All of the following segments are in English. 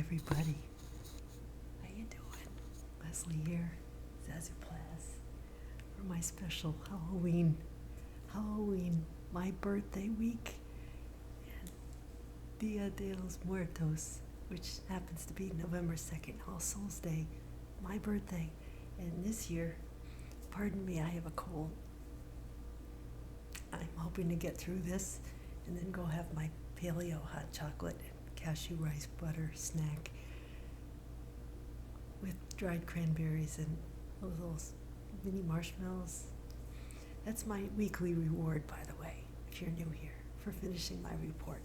everybody. How you doing? Leslie here, Zazoo Plazz, for my special Halloween, my birthday week, and Dia de los Muertos, which happens to be November 2nd, All Souls Day, my birthday. And this year, pardon me, I have a cold. I'm hoping to get through this and then go have my paleo hot chocolate and cashew rice butter snack with dried cranberries and those little mini marshmallows. That's my weekly reward, by the way, if you're new here, for finishing my report.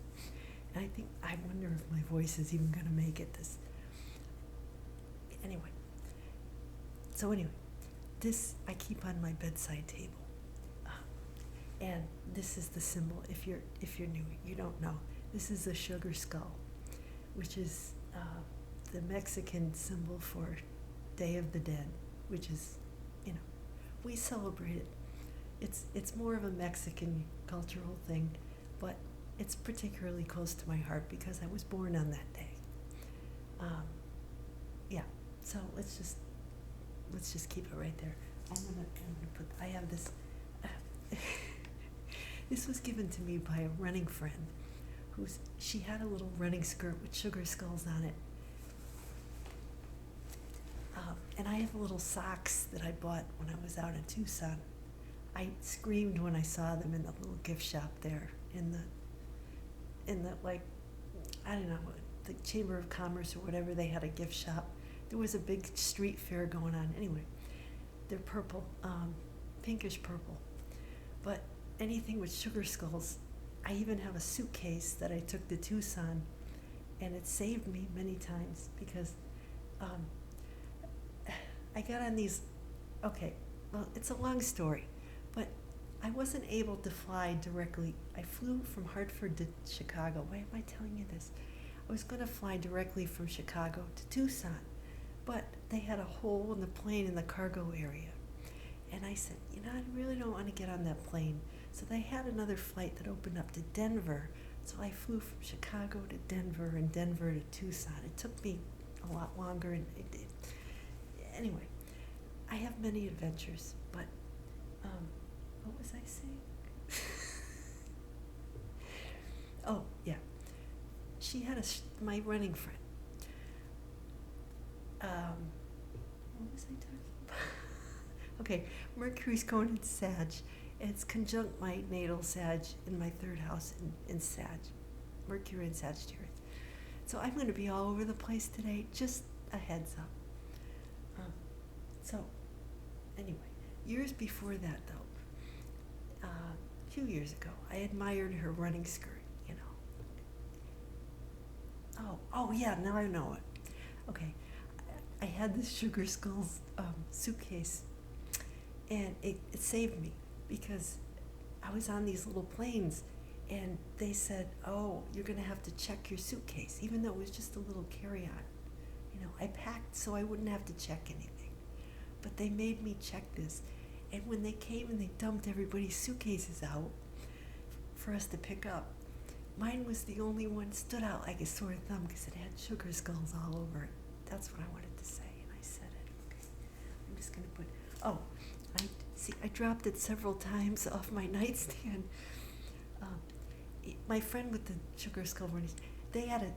And I wonder if my voice is even going to make it this. Anyway, this I keep on my bedside table. And this is the symbol. If you're new, you don't know. This is a sugar skull, which is the Mexican symbol for Day of the Dead, which is, we celebrate it. It's more of a Mexican cultural thing, but it's particularly close to my heart because I was born on that day. So let's just keep it right there. I'm gonna put. I have this. This was given to me by a running friend, she had a little running skirt with sugar skulls on it. And I have little socks that I bought when I was out in Tucson. I screamed when I saw them in the little gift shop there in the I don't know, the Chamber of Commerce or whatever. They had a gift shop. There was a big street fair going on. Anyway, they're purple, pinkish purple. But anything with sugar skulls. I even have a suitcase that I took to Tucson, and it saved me many times because I got on these. Okay, well, it's a long story, but I wasn't able to fly directly. I flew from Hartford to Chicago. Why am I telling you this? I was going to fly directly from Chicago to Tucson, but they had a hole in the plane in the cargo area. And I said, I really don't want to get on that plane. So they had another flight that opened up to Denver. So I flew from Chicago to Denver and Denver to Tucson. It took me a lot longer. And anyway, I have many adventures, but what was I saying? Oh, yeah. She had my running friend. What was I talking about? Okay, Mercury's going in Sag. It's conjunct my natal Sag in my third house in Sag. Mercury and Sagittarius. So I'm going to be all over the place today. Just a heads up. So, anyway, years before that, though, a few years ago, I admired her running skirt, Oh, yeah, now I know it. Okay, I had this Sugar Skulls suitcase, and it saved me because I was on these little planes, and they said, oh, you're going to have to check your suitcase, even though it was just a little carry-on. I packed so I wouldn't have to check anything. But they made me check this, and when they came and they dumped everybody's suitcases out for us to pick up, mine was the only one stood out like a sore thumb because it had sugar skulls all over it. That's what I wanted to say, and I said it. Okay, I'm just going to put, I dropped it several times off my nightstand. My friend with the sugar skull runnies, they had a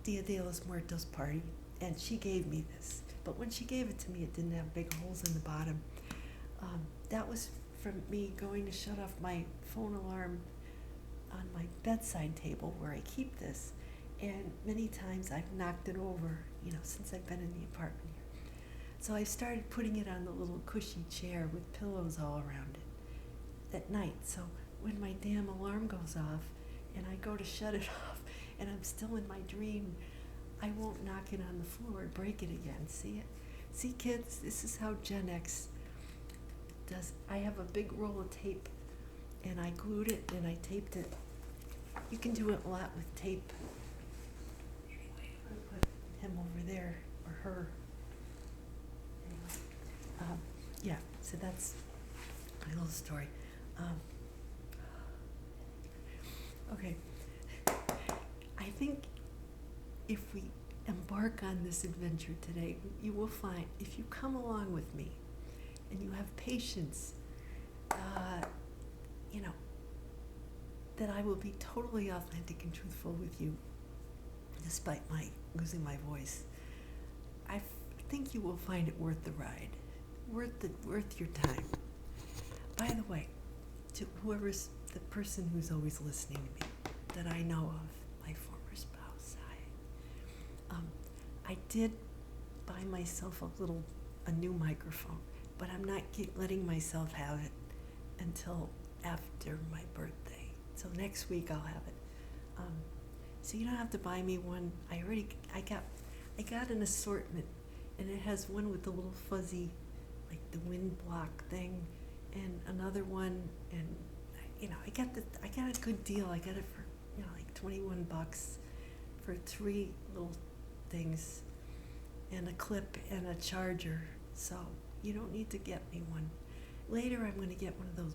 Dia de los Muertos party, and she gave me this. But when she gave it to me, it didn't have big holes in the bottom. That was from me going to shut off my phone alarm on my bedside table where I keep this. And many times I've knocked it over, since I've been in the apartment here. So I started putting it on the little cushy chair with pillows all around it at night. So when my damn alarm goes off and I go to shut it off and I'm still in my dream, I won't knock it on the floor or break it again. See it? See, kids, this is how Gen X does. I have a big roll of tape, and I glued it and I taped it. You can do it a lot with tape. Anyway, I'm going to put him over there, or her. Anyway, yeah, so that's my little story. Okay. I think if we embark on this adventure today, you will find, if you come along with me and you have patience, you know, that I will be totally authentic and truthful with you, despite my losing my voice. I think you will find it worth the ride, worth your time. By the way, to whoever's the person who's always listening to me, that I know of, my former spouse, I did buy myself a new microphone, but I'm not letting myself have it until after my birthday. So next week I'll have it. So you don't have to buy me one. I got an assortment, and it has one with the little fuzzy, like the wind block thing, and another one, and I got a good deal. I got it for like $21 for 3 little things, and a clip and a charger. So you don't need to get me one. Later I'm going to get one of those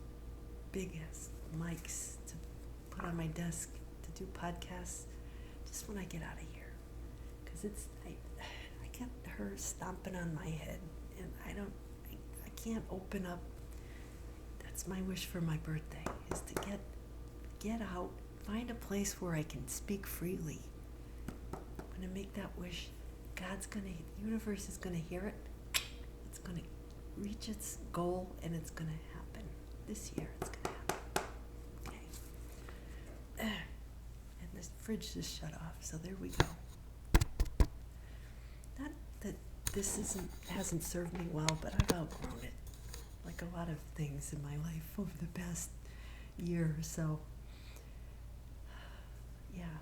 big ass mics to put on my desk to do podcasts just when I get out of here, because I get her stomping on my head, and I can't open up. That's my wish for my birthday, is to get out, find a place where I can speak freely. I'm going to make that wish. The universe is going to hear it. It's going to reach its goal, and it's going to happen. This year it's going to happen. Okay. And this fridge just shut off, so there we go. Not that this hasn't served me well, but I've outgrown it. Like a lot of things in my life over the past year or so. Yeah.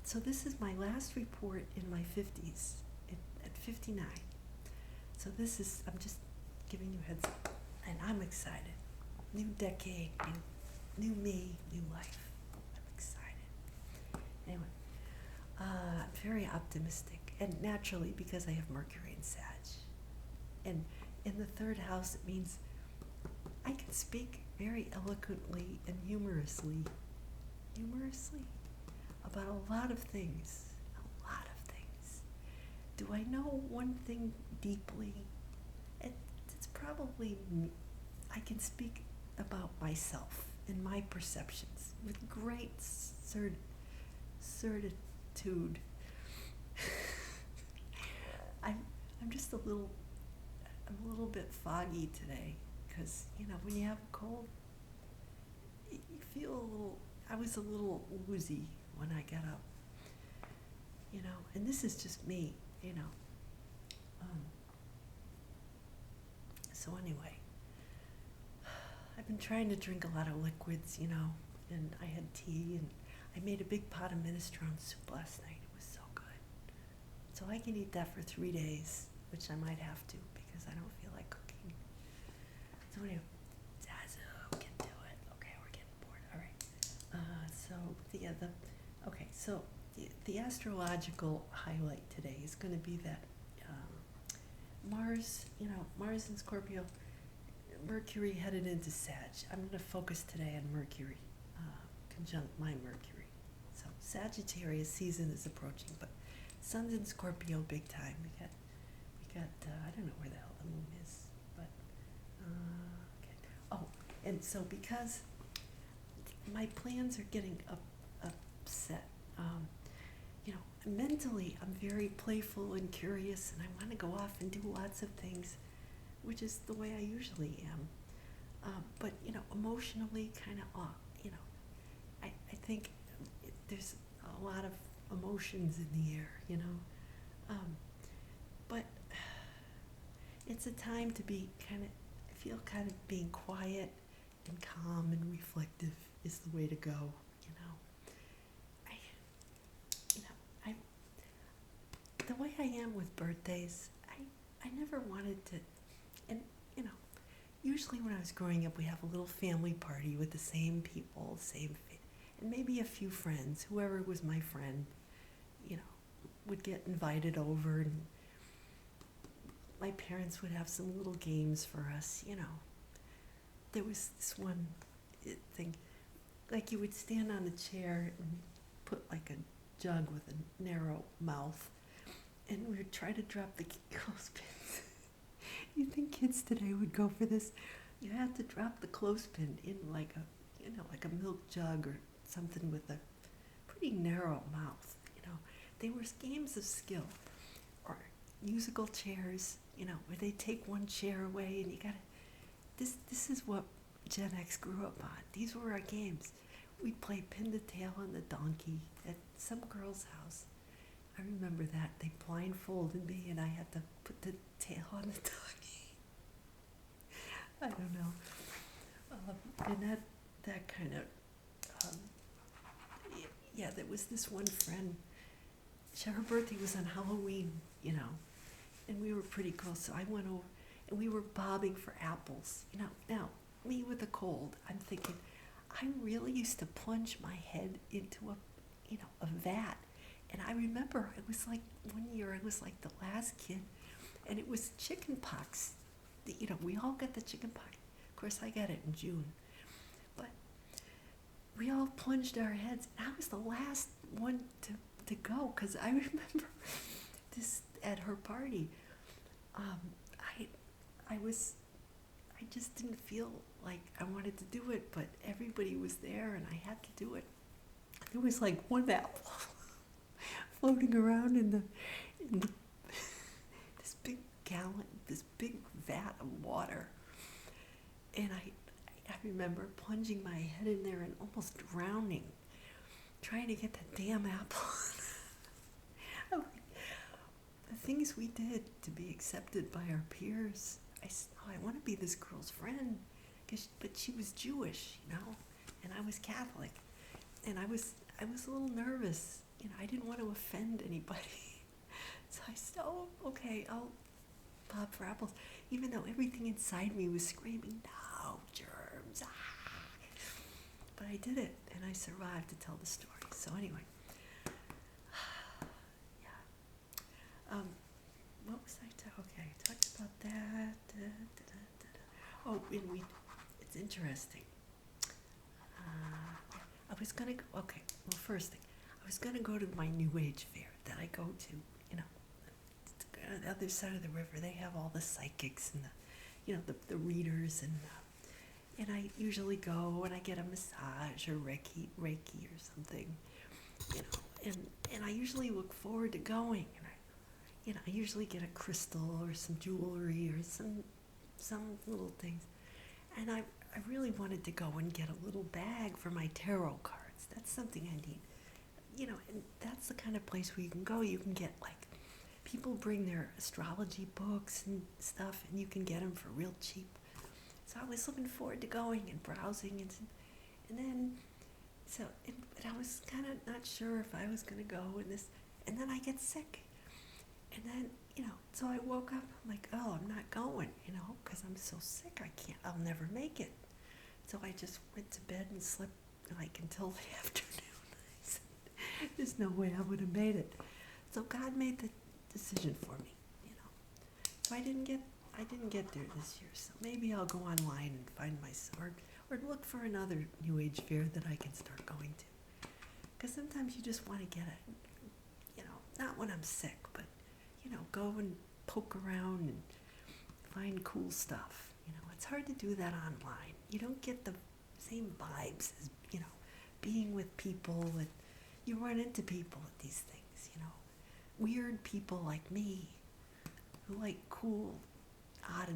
So this is my last report in my 50s, at 59. So I'm just giving you a heads up, and I'm excited. New decade, new me, new life. I'm excited. Anyway, I'm very optimistic, and naturally, because I have Mercury in Sag. And in the 3rd house, it means I can speak very eloquently and humorously about a lot of things. Do I know one thing deeply? It's probably me. I can speak about myself and my perceptions with great certitude. I'm just a little bit foggy today, because when you have a cold, you feel I was a little woozy when I got up, and this is just me, so anyway, I've been trying to drink a lot of liquids, and I had tea, and I made a big pot of minestrone soup last night. It was so good. So I can eat that for 3 days, which I might have to, because I don't feel like cooking. So anyway, Zazoo, get to it. Okay, we're getting bored. All right. So the astrological highlight today is going to be that Mars in Scorpio, Mercury headed into Sag. I'm going to focus today on Mercury, conjunct my Mercury. So Sagittarius season is approaching, but Sun's in Scorpio big time. We got I don't know where the hell the moon is, but okay. Oh, and so because my plans are getting upset, mentally I'm very playful and curious, and I want to go off and do lots of things, which is the way I usually am. But emotionally, kind of off. I think there's a lot of emotions in the air. But it's a time to be I feel being quiet and calm and reflective is the way to go. The way I am with birthdays, I never wanted to, and usually when I was growing up, we have a little family party with the same people, and maybe a few friends. Whoever was my friend, would get invited over, and my parents would have some little games for us. There was this one thing, like you would stand on a chair and put like a jug with a narrow mouth, and we would try to drop the clothespins. You think kids today would go for this? You had to drop the clothespin in like like a milk jug or something with a pretty narrow mouth. They were games of skill, or musical chairs. Where they take one chair away and you gotta. This is what Gen X grew up on. These were our games. We'd play pin the tail on the donkey at some girl's house. I remember that. They blindfolded me and I had to put the tail on the donkey. I don't know. And that kind of, there was this one friend. Her birthday was on Halloween, and we were pretty close. So I went over and we were bobbing for apples. Now, me with a cold, I'm thinking, I really used to plunge my head into a vat. And I remember it was like one year I was like the last kid, and it was chicken pox. We all got the chicken pox. Of course, I got it in June. But we all plunged our heads, and I was the last one to go, because I remember this at her party. I just didn't feel like I wanted to do it, but everybody was there and I had to do it. There was like one apple floating around in the this big gallon, this big vat of water, and I remember plunging my head in there and almost drowning, trying to get that damn apple. The things we did to be accepted by our peers. I want to be this girl's friend, but she was Jewish, and I was Catholic, and I was a little nervous. I didn't want to offend anybody, so I said, "Oh, okay, I'll bob for apples," even though everything inside me was screaming, "No, germs!" But I did it, and I survived to tell the story. So anyway. What was I okay, I talked about that. Oh, and it's interesting. I was going to go, okay, well, first thing, I was going to go to my New Age fair that I go to, on the other side of the river. They have all the psychics and the readers, and I usually go and I get a massage or Reiki or something, and I usually look forward to going, and I usually get a crystal or some jewelry or some little things. And I really wanted to go and get a little bag for my tarot cards. That's something I need. And that's the kind of place where you can go. You can get, people bring their astrology books and stuff, and you can get them for real cheap. So I was looking forward to going and browsing, and then I was kind of not sure if I was going to go, and then I get sick. And then, so I woke up, I'm like, oh, I'm not going, because I'm so sick, I'll never make it. So I just went to bed and slept, until the afternoon. I said, there's no way I would have made it. So God made the decision for me, So I didn't get there this year, so maybe I'll go online and find myself, or look for another New Age fair that I can start going to. Because sometimes you just want to get it, not when I'm sick, but go and poke around and find cool stuff. It's hard to do that online. You don't get the same vibes as, being with people, and you run into people at these things, weird people like me who like cool, odd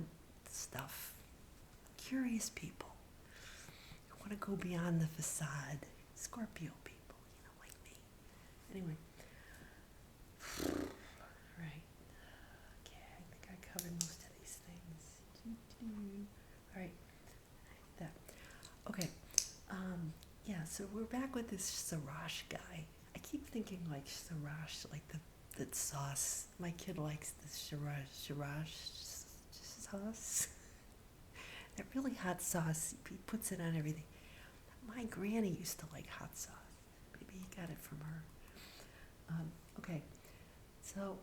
stuff, curious people who want to go beyond the facade, Scorpio people, like me. Anyway. Right. Okay, I think I covered most of these things. All right. That. Okay. So we're back with this Sriracha guy. I keep thinking like Sriracha, like that sauce. My kid likes this Sriracha sauce. That really hot sauce. He puts it on everything. My granny used to like hot sauce. Maybe he got it from her. Okay. So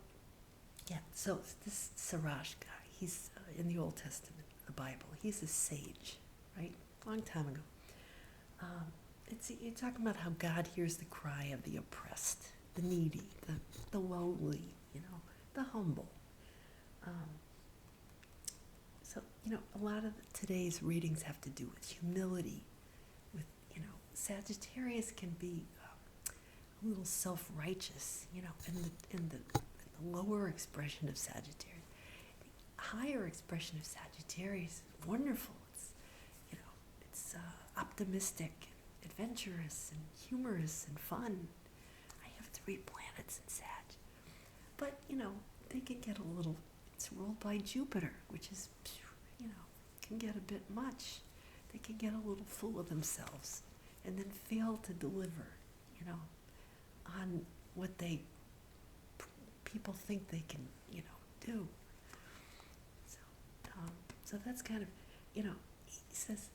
this Sriracha guy, he's in the Old Testament, the Bible. He's a sage, right? Long time ago. You're talking about how God hears the cry of the oppressed, the needy, the lowly, the humble. Um, so, a lot of today's readings have to do with humility, with, Sagittarius can be a little self-righteous, in the lower expression of Sagittarius. The higher expression of Sagittarius is wonderful. It's optimistic, adventurous, and humorous, and fun. I have 3 planets in Sag. But, they can get a little, it's ruled by Jupiter, which is, can get a bit much. They can get a little full of themselves and then fail to deliver, on what people think they can, do. So that's kind of, he says,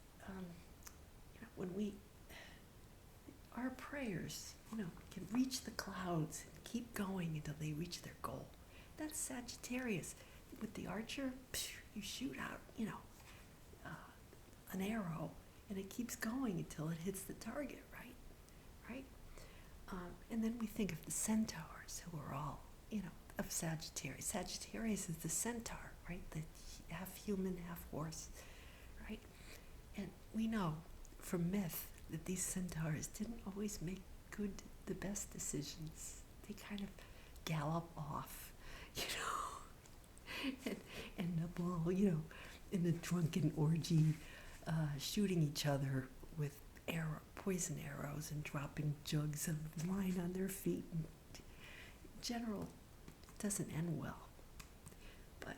when our prayers, can reach the clouds and keep going until they reach their goal. That's Sagittarius. With the archer, you shoot out, an arrow, and it keeps going until it hits the target, right? And then we think of the centaurs, who are all, of Sagittarius. Sagittarius is the centaur, right? The half human, half horse, right? And we know from myth that these centaurs didn't always make the best decisions. They kind of gallop off, and end up all, in a drunken orgy, shooting each other with poison arrows and dropping jugs of wine on their feet. And in general, it doesn't end well. But,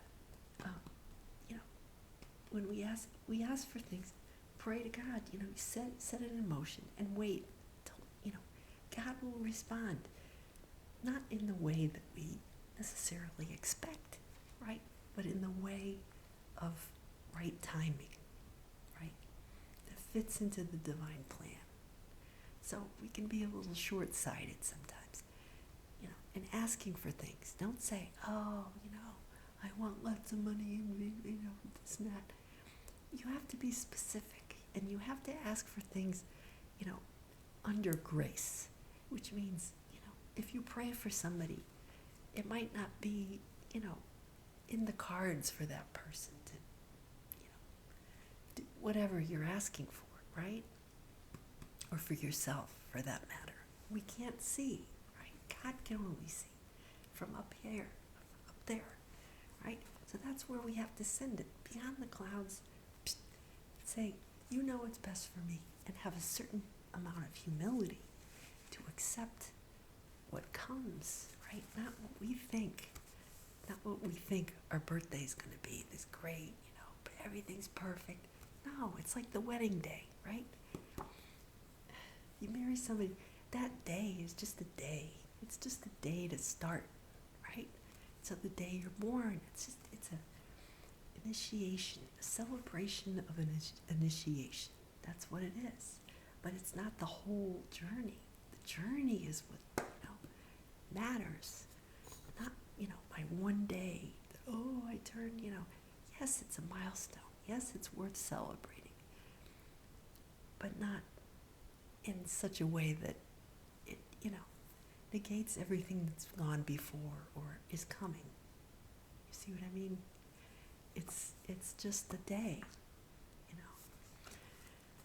when we ask for things, pray to God, set it in motion and wait till, God will respond. Not in the way that we necessarily expect, right? But in the way of right timing, right? That fits into the divine plan. So we can be a little short-sighted sometimes, in asking for things. Don't say, oh, I want lots of money and, this and that. You have to be specific, and you have to ask for things, under grace, which means, if you pray for somebody, it might not be, in the cards for that person to, do whatever you're asking for, right? Or for yourself, for that matter. We can't see, right? God can only see from up here, up there, right? So that's where we have to send it, beyond the clouds. Say, you know what's best for me, and have a certain amount of humility to accept what comes, right? Not what we think our birthday's going to be, this great, everything's perfect. No, it's like the wedding day, right? You marry somebody, that day is just a day. It's just a day to start, right? So the day you're born, it's a initiation, a celebration of an initiation. That's what it is. But it's not the whole journey. The journey is what, matters. Not, my one day, I turned, yes, it's a milestone. Yes, it's worth celebrating. But not in such a way that it, negates everything that's gone before or is coming. You see what I mean? It's just a day,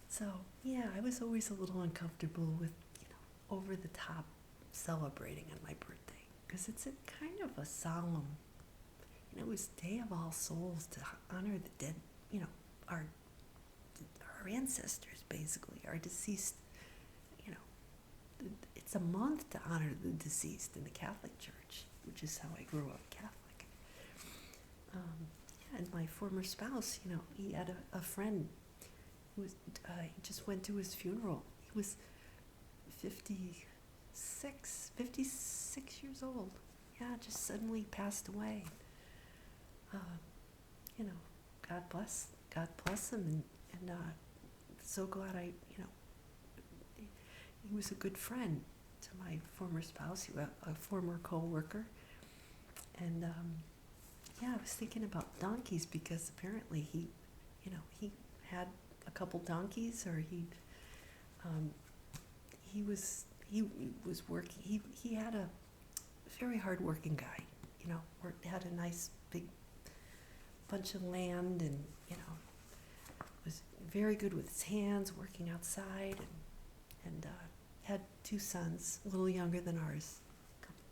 So, yeah, I was always a little uncomfortable with, over the top celebrating on my birthday, because it's a kind of a solemn, it was Day of All Souls, to honor the dead, our ancestors, basically, our deceased, it's a month to honor the deceased in the Catholic Church, which is how I grew up Catholic. And my former spouse, he had a friend who was, he just went to his funeral. He was 56 years old. Yeah, just suddenly passed away. God bless him, and so glad he was a good friend to my former spouse, a former co-worker. And I was thinking about donkeys, because apparently he had a couple donkeys, or he was he was working. He had a very hard-working guy. You know, had a nice big bunch of land, and was very good with his hands, working outside, and had 2 sons, a little younger than ours,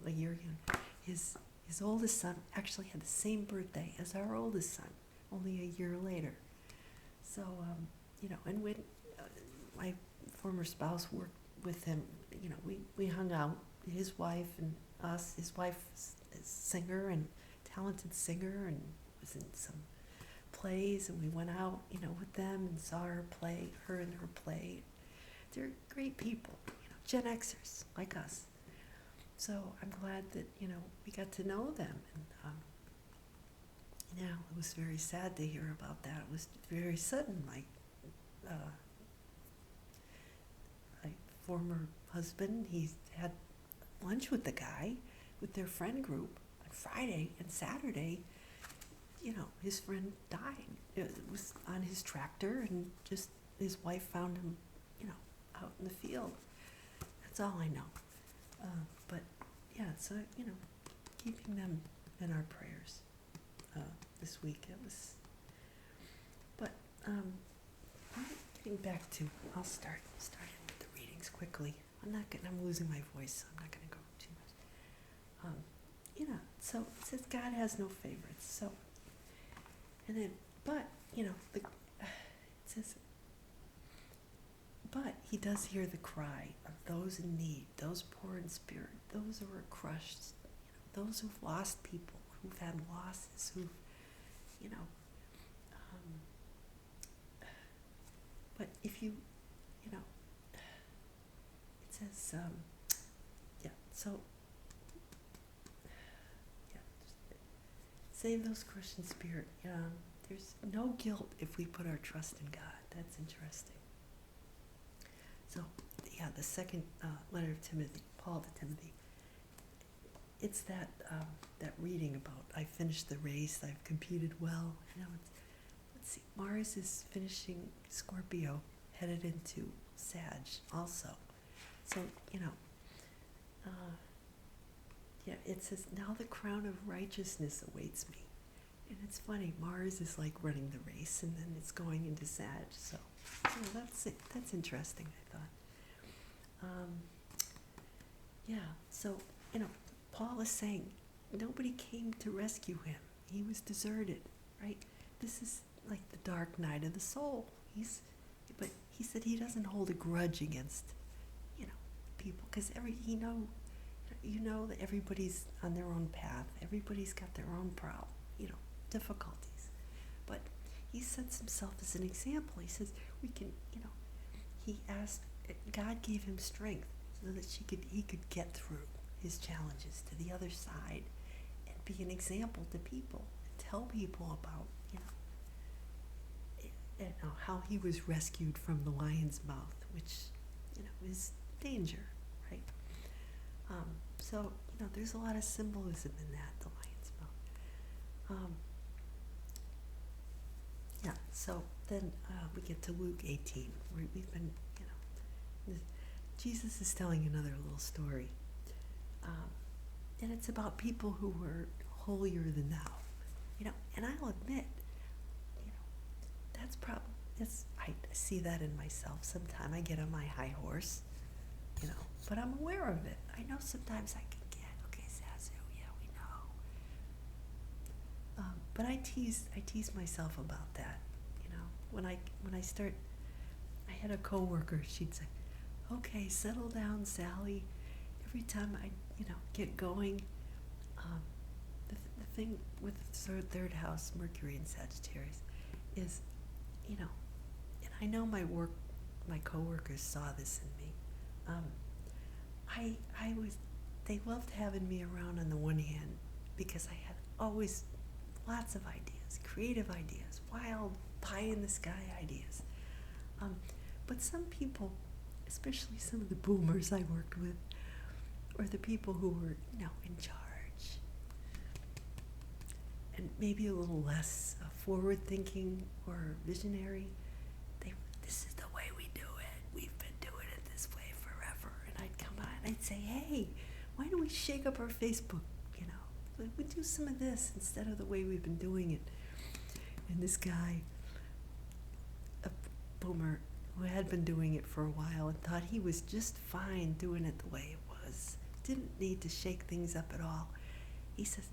a year younger. His oldest son actually had the same birthday as our oldest son, only a year later. So, and when my former spouse worked with him, we hung out, his wife and us. His wife is a singer and talented singer, and was in some plays, and we went out, with them and saw her in her play. They're great people, Gen Xers like us. So I'm glad that, we got to know them. And it was very sad to hear about that. It was very sudden. My former husband, he had lunch with the guy, with their friend group on Friday, and Saturday, his friend died. It was on his tractor, and just his wife found him, out in the field. That's all I know. But yeah, so, keeping them in our prayers this week. It was, but getting back to, I'll start in with the readings quickly. I'm losing my voice, so I'm not going to go too much. So it says God has no favorites. So, and then, but, it says, but he does hear the cry of those in need, those poor in spirit, those who are crushed, those who've lost people, who've had losses, who've, but if you, it says, save those crushed in spirit. There's no guilt if we put our trust in God. That's interesting. So, the second letter of Timothy, Paul to Timothy. It's that reading about I finished the race, I've competed well. Let's see, Mars is finishing Scorpio, headed into Sag also. So, it says, now the crown of righteousness awaits me. And it's funny, Mars is like running the race, and then it's going into Sag. So, that's it. That's interesting, I thought. So, Paul is saying nobody came to rescue him. He was deserted, right? This is like the dark night of the soul. But he said he doesn't hold a grudge against, people, because that everybody's on their own path. Everybody's got their own problem, difficulties. But he sets himself as an example. He says we can, he asked, God gave him strength so that he could get through his challenges to the other side and be an example to people and tell people about, how he was rescued from the lion's mouth, which, is danger, right? So, there's a lot of symbolism in that, the lion's mouth. So then we get to Luke 18, where we've been, Jesus is telling another little story. And it's about people who were holier than thou, and I'll admit, I see that in myself. Sometimes I get on my high horse, but I'm aware of it. I know sometimes I can get, okay, Zazoo, yeah, we know. But I tease myself about that, when I start, I had a coworker, she'd say, okay, settle down, Sally. Every time I, get going, the thing with the third house, Mercury and Sagittarius, is, and I know my coworkers saw this in me. They loved having me around on the one hand because I had always lots of ideas, creative ideas, wild pie-in-the-sky ideas. But some people, especially some of the boomers I worked with, or the people who were, in charge, and maybe a little less forward-thinking or visionary, this is the way we do it. We've been doing it this way forever. And I'd come out, say, hey, why don't we shake up our Facebook? You know, like, we do some of this instead of the way we've been doing it. And this guy, a boomer who had been doing it for a while and thought he was just fine doing it the way it was, didn't need to shake things up at all. He says,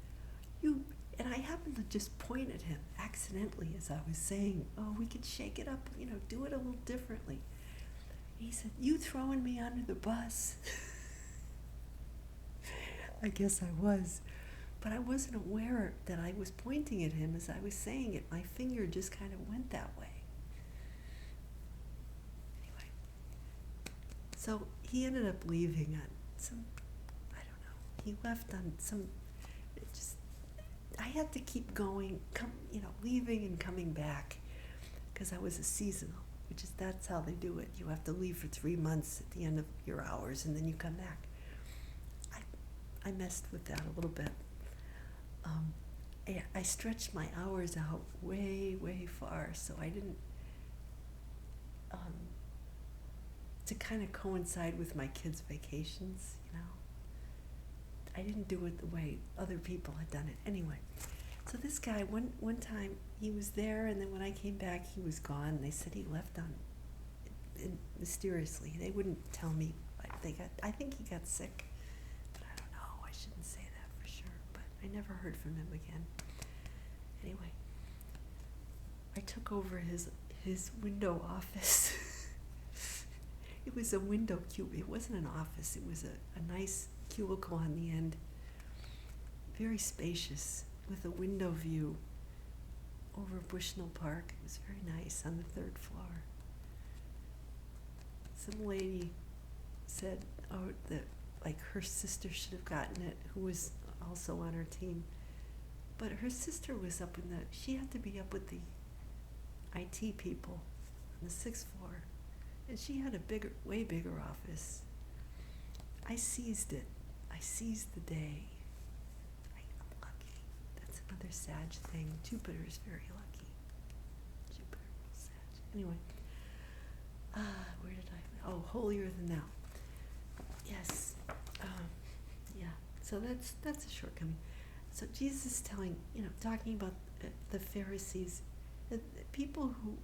and I happened to just point at him accidentally as I was saying, oh, we could shake it up, you know, do it a little differently. He said, you throwing me under the bus? I guess I was, but I wasn't aware that I was pointing at him as I was saying it. My finger just kind of went that way. Anyway, so he ended up leaving on some, I don't know, he left on some, I had to keep going, leaving and coming back, because I was a seasonal, that's how they do it. You have to leave for 3 months at the end of your hours, and then you come back. I messed with that a little bit. I stretched my hours out way, way far, so I didn't, to kind of coincide with my kids' vacations, you know. I didn't do it the way other people had done it. Anyway, so this guy, one time, he was there, and then when I came back, he was gone. They said he left mysteriously. They wouldn't tell me. I think he got sick, but I don't know. I shouldn't say that for sure, but I never heard from him again. Anyway, I took over his window office. It was a window cube. It wasn't an office. It was a nice cubicle on the end, very spacious, with a window view over Bushnell Park. It was very nice on the 3rd floor. Some lady said, that like her sister should have gotten it, who was also on her team, but her sister was she had to be up with the IT people on the 6th floor, and she had a way bigger office. I seized it. I seized the day. I'm lucky. That's another Sag thing. Jupiter is very lucky. Jupiter, Sag. Anyway, where did I? Oh, holier than thou. Yes. Yeah. So that's a shortcoming. So Jesus is talking about the Pharisees, the people who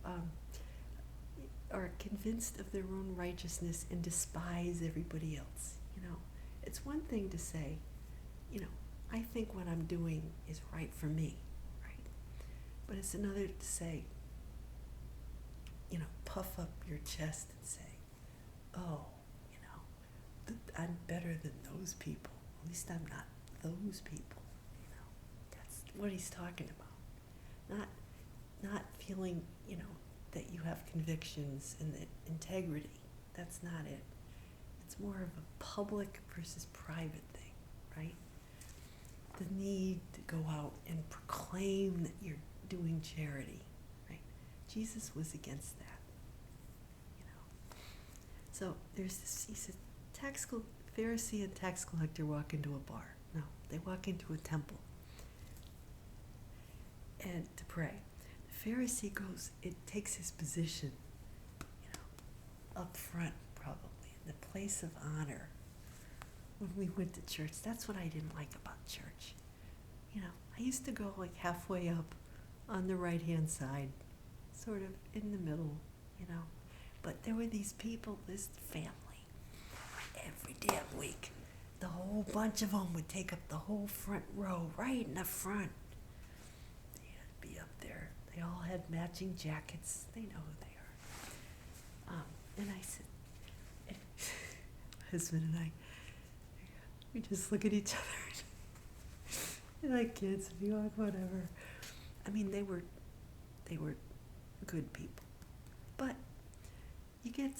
are convinced of their own righteousness and despise everybody else. You know, it's one thing to say, I think what I'm doing is right for me, right? But it's another to say, puff up your chest and say, oh, I'm better than those people. At least I'm not those people. That's what he's talking about. Not feeling, that you have convictions and that integrity. That's not it. It's more of a public versus private thing, right? The need to go out and proclaim that you're doing charity, right? Jesus was against that, So there's this, he said, Pharisee and tax collector walk into a bar. No, they walk into a temple and to pray. The Pharisee takes his position, up front probably, in the place of honor. When we went to church, that's what I didn't like about church. I used to go like halfway up on the right-hand side, sort of in the middle, But there were these people, this family, every damn week. The whole bunch of them would take up the whole front row, right in the front. They'd be up there. They all had matching jackets. They know who they are. And I said, my husband and I, we just look at each other. We're like kids, and be like, whatever. I mean, they were good people. But you get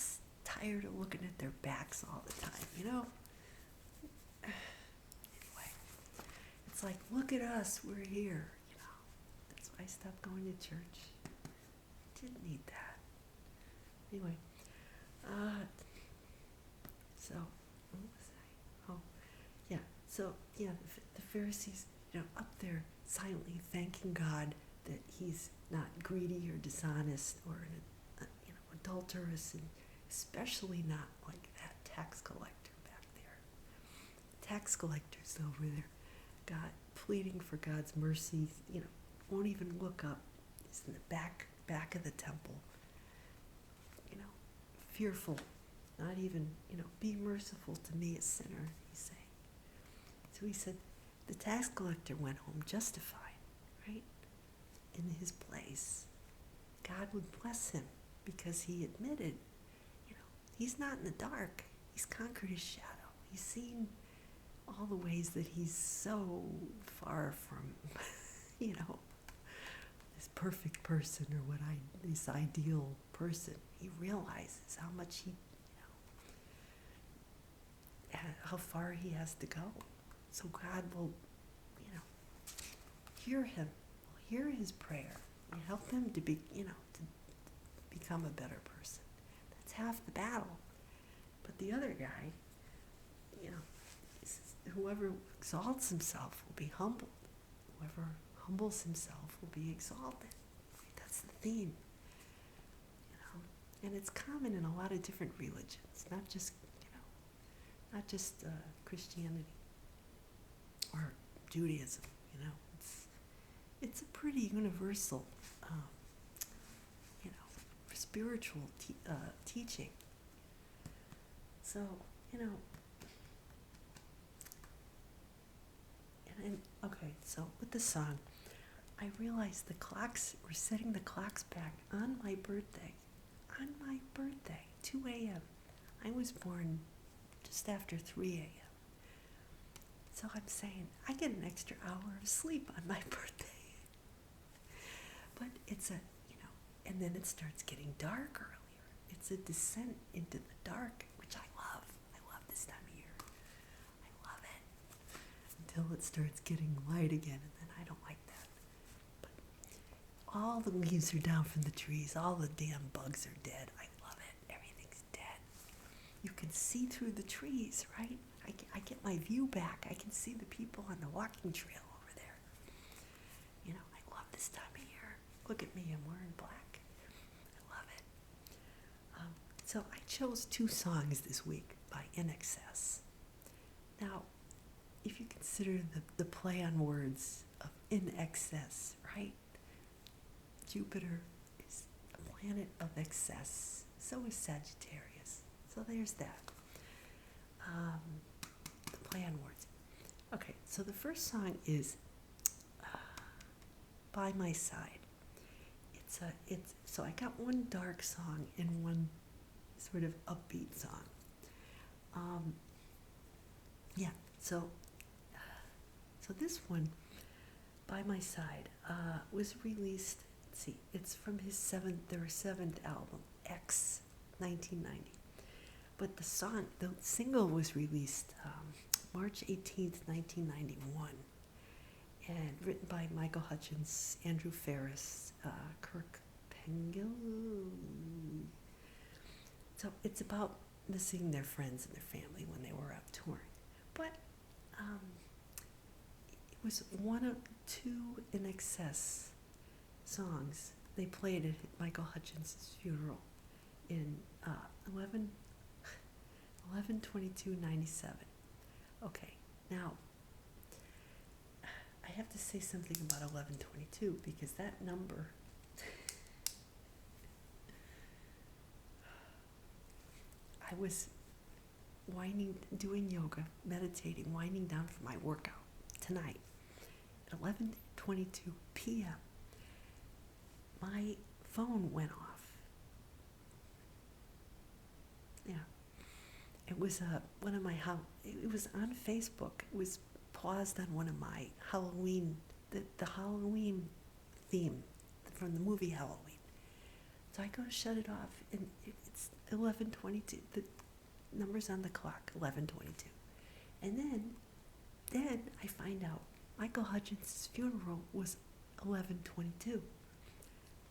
tired of looking at their backs all the time, Anyway, it's like, look at us, we're here, That's why I stopped going to church. I didn't need that. Anyway, so, what was I? Oh, yeah. So, yeah, the Pharisees, up there silently thanking God that he's not greedy or dishonest or adulterous, and especially not like that tax collector back there. tax collectors over there, God, pleading for God's mercy, won't even look up. He's in the back of the temple, fearful, not even, be merciful to me, a sinner, he's saying. So he said, the tax collector went home justified, right? In his place. God would bless him because he admitted, he's not in the dark. He's conquered his shadow. He's seen all the ways that he's so far from, this perfect person or this ideal person. He realizes how much how far he has to go. So God will, hear him, will hear his prayer, and help him to be, to become a better person. That's half the battle. But the other guy, whoever exalts himself will be humbled. Whoever humbles himself will be exalted. That's the theme. And it's common in a lot of different religions, not just Christianity or Judaism. It's a pretty universal, spiritual teaching. So, okay, so with the song, I realized we're setting the clocks back on my birthday. On my birthday, 2 a.m. I was born just after 3 a.m. So I'm saying I get an extra hour of sleep on my birthday. But it's and then it starts getting dark earlier. It's a descent into the dark, which I love. I love this time of year. I love it. Until it starts getting light again, and then I don't like that. But all the leaves are down from the trees. All the damn bugs are dead. I love it. Everything's dead. You can see through the trees, right? I get my view back. I can see the people on the walking trail over there. I love this time of year. Look at me, I'm wearing black. I love it. So I chose 2 songs this week by In Excess. Now, if you consider the play on words of In Excess, right? Jupiter is a planet of excess. So is Sagittarius. So there's that. The play on words. Okay, so the first song is By My Side. So I got one dark song and one sort of upbeat song. So this one, By My Side, was released. Let's see, it's from their seventh album, X, 1990. But the single was released March 18th, 1991. And written by Michael Hutchence, Andrew Ferris, Kirk Pengel. So it's about missing their friends and their family when they were out touring. But it was one of 2 In Excess songs they played at Michael Hutchence's funeral in 11/22/97. Okay, now I have to say something about 11/22 because that number I was doing yoga, meditating, winding down for my workout tonight at 11:22 p.m. My phone went off. Yeah, it was one of my it was on Facebook. It was paused on one of my Halloween, the Halloween theme from the movie Halloween. So I go to shut it off, and it's 11:22. The number's on the clock, 11:22. And then I find out Michael Hutchence's funeral was 11:22.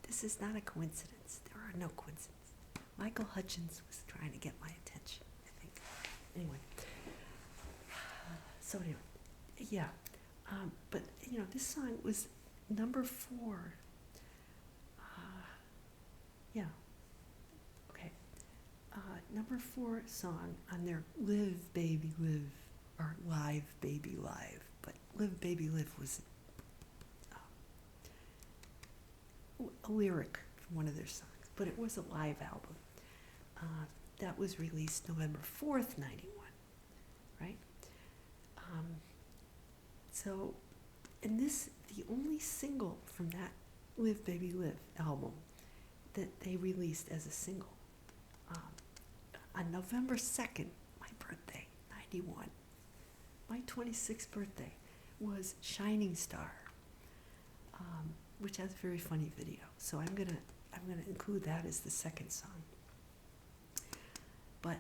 This is not a coincidence. There are no coincidences. Michael Hutchence was trying to get my attention, I think. Anyway. So anyway, yeah. But, this song was number 4. Yeah. Okay. Number 4 song on their Live, Baby, Live or Live Baby Live, but Live Baby Live was a lyric from one of their songs, but it was a live album. That was released November 4th, 91, right? So, and this, the only single from that Live Baby Live album that they released as a single. On November 2nd, my birthday, 91, my 26th birthday, was Shining Star, which has a very funny video. So I'm gonna include that as the second song. But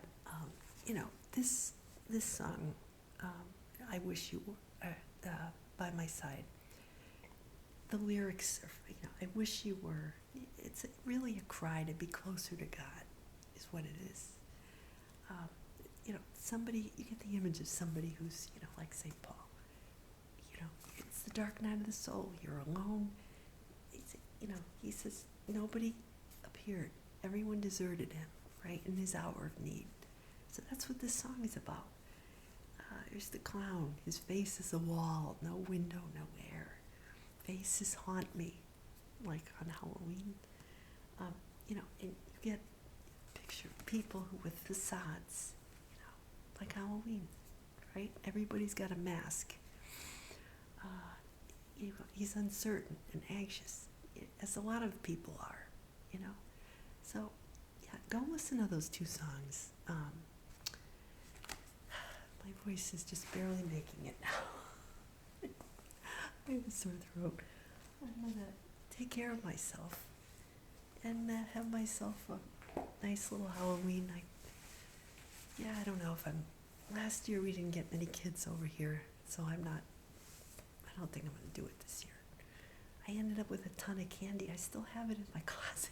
this song, I Wish You Were by my side. The lyrics are, I wish you were. It's really a cry to be closer to God, is what it is. Somebody, you get the image of somebody who's, like St. Paul. It's the dark night of the soul. You're alone. He says, nobody appeared. Everyone deserted him, right, in his hour of need. So that's what this song is about. There's the clown. His face is a wall, no window, no air. Faces haunt me, like on Halloween. And you get a picture of people with facades, like Halloween, right? Everybody's got a mask. He's uncertain and anxious, as a lot of people are, So, yeah, go listen to those two songs. My voice is just barely making it now. I have a sore throat. I'm going to take care of myself and have myself a nice little Halloween night. Yeah, I don't know if last year we didn't get many kids over here, so I don't think I'm going to do it this year. I ended up with a ton of candy. I still have it in my closet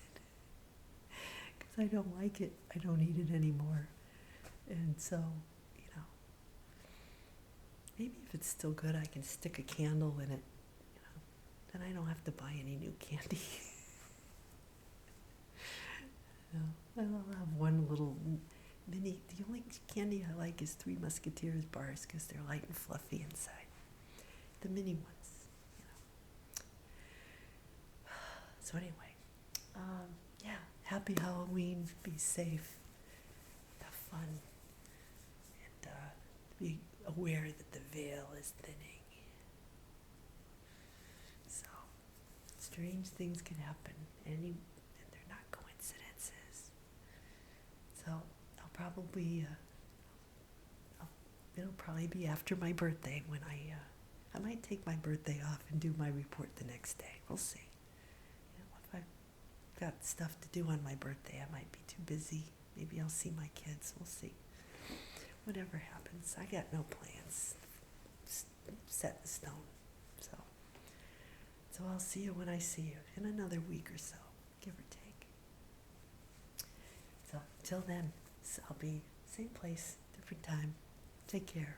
because I don't like it. I don't eat it anymore. And so, maybe if it's still good, I can stick a candle in it. Then I don't have to buy any new candy. I'll have one little mini. The only candy I like is Three Musketeers bars because they're light and fluffy inside. The mini ones, So anyway, happy Halloween. Be safe. Have fun. And be aware that the veil is thinning. So, strange things can happen, and they're not coincidences. So, it'll probably be after my birthday when I might take my birthday off and do my report the next day. We'll see. If I've got stuff to do on my birthday, I might be too busy. Maybe I'll see my kids. We'll see. Whatever happens, I got no plans set in stone. So I'll see you when I see you in another week or so, give or take. So till then, I'll be same place, different time. Take care.